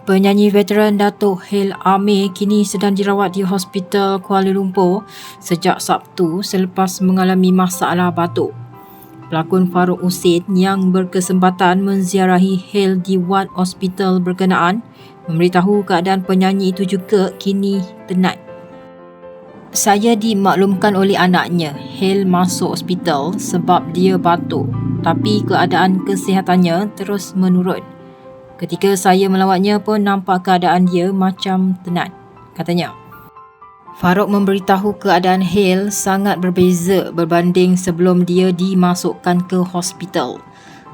Penyanyi veteran Datuk Hale Amir kini sedang dirawat di Hospital Kuala Lumpur sejak Sabtu selepas mengalami masalah batuk. Pelakon Farouk Husin yang berkesempatan menziarahi Hale di wad hospital berkenaan memberitahu keadaan penyanyi itu juga kini tenat. Saya dimaklumkan oleh anaknya, Hale masuk hospital sebab dia batuk, tapi keadaan kesihatannya terus menurun. Ketika saya melawatnya pun nampak keadaan dia macam tenat, katanya. Farouk memberitahu keadaan Hale sangat berbeza berbanding sebelum dia dimasukkan ke hospital.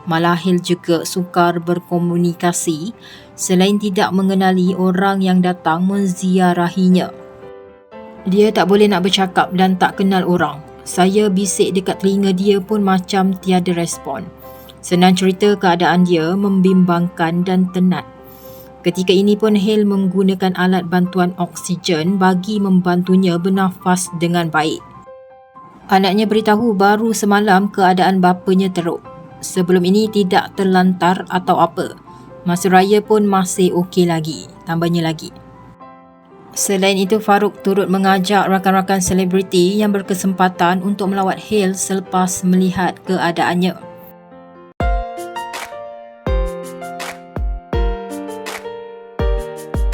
Malah Hale juga sukar berkomunikasi selain tidak mengenali orang yang datang menziarahinya. Dia tak boleh nak bercakap dan tak kenal orang. Saya bisik dekat telinga dia pun macam tiada respon. Senang cerita keadaan dia membimbangkan dan tenat. Ketika ini pun Hale menggunakan alat bantuan oksigen bagi membantunya bernafas dengan baik. Anaknya beritahu baru semalam keadaan bapanya teruk. Sebelum ini tidak terlantar atau apa. Masa raya pun masih okey lagi, tambahnya lagi. Selain itu, Farouk turut mengajak rakan-rakan selebriti yang berkesempatan untuk melawat Hale selepas melihat keadaannya.